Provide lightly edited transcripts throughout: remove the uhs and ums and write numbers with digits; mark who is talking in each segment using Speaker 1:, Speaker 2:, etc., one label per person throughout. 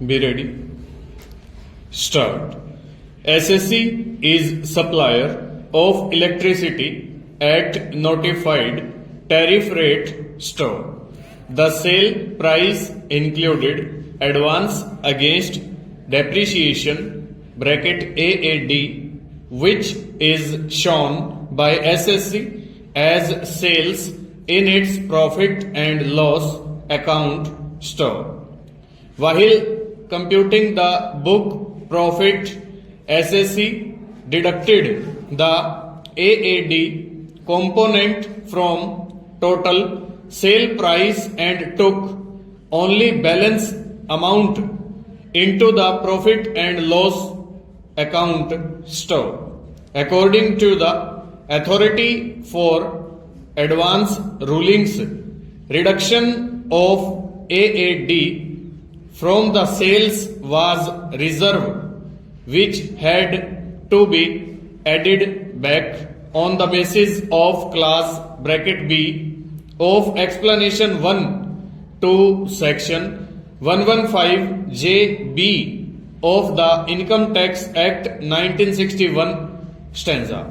Speaker 1: Be ready. Start. SSC is supplier of electricity at notified tariff rate store. The sale price included advance against depreciation bracket AAD, which is shown by SSC as sales in its profit and loss account store. While computing the book profit, SSC deducted the AAD component from total sale price and took only balance amount into the profit and loss account store. According to the authority for advance rulings, reduction of AAD from the sales was reserve, which had to be added back on the basis of class bracket B of explanation 1 to section 115JB of the Income Tax Act 1961 stanza.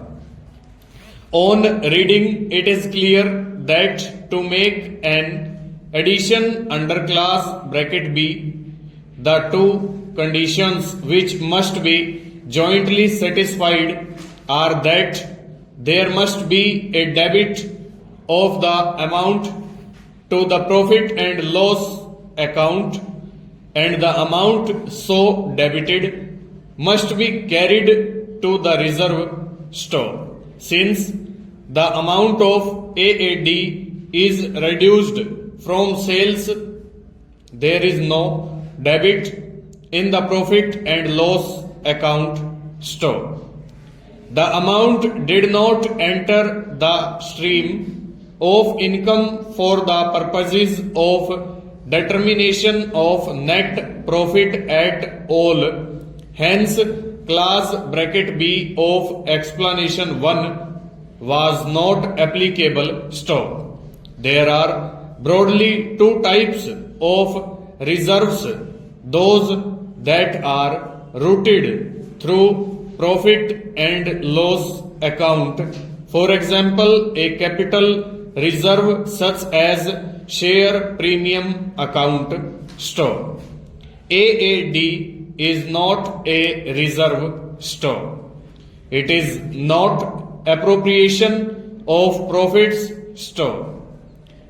Speaker 1: On reading, it is clear that to make an addition under class bracket B, the two conditions which must be jointly satisfied are that there must be a debit of the amount to the profit and loss account, and the amount so debited must be carried to the reserve store. Since the amount of AAD is reduced from sales, there is no debit in the profit and loss account store. The amount did not enter the stream of income for the purposes of determination of net profit at all. Hence, class bracket B of explanation 1 was not applicable store. There are broadly two types of reserves: those that are routed through profit and loss account. For example, a capital reserve such as share premium account store. AAD is not a reserve store. It is not appropriation of profits store.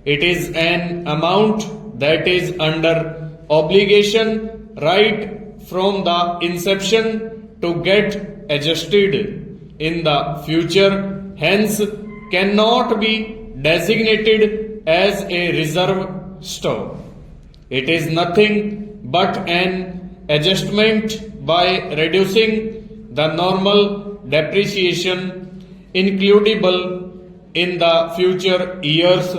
Speaker 1: It is an amount that is under obligation right from the inception to get adjusted in the future, hence cannot be designated as a reserve store. It is nothing but an adjustment by reducing the normal depreciation includable in the future years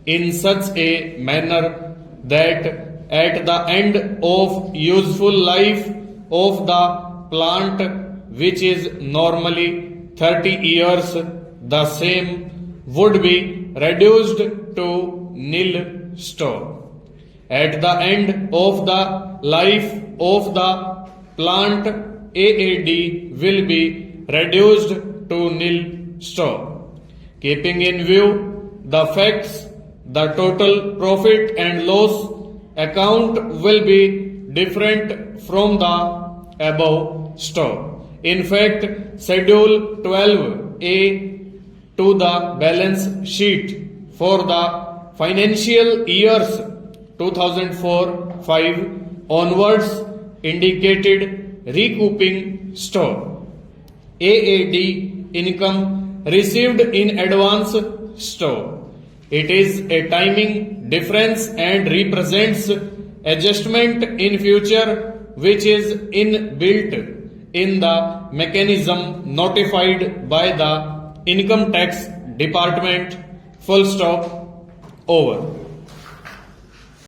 Speaker 1: in such a manner that at the end of useful life of the plant, which is normally 30 years, the same would be reduced to nil store. At the end of the life of the plant, AAD will be reduced to nil store. Keeping in view the facts, the total profit and loss account will be different from the above store. In fact, Schedule 12A to the balance sheet for the financial years 2004-5 onwards indicated recouping store. AAD income received in advance store. It is a timing difference and represents adjustment in future which is inbuilt in the mechanism notified by the Income Tax Department. Full stop. Over.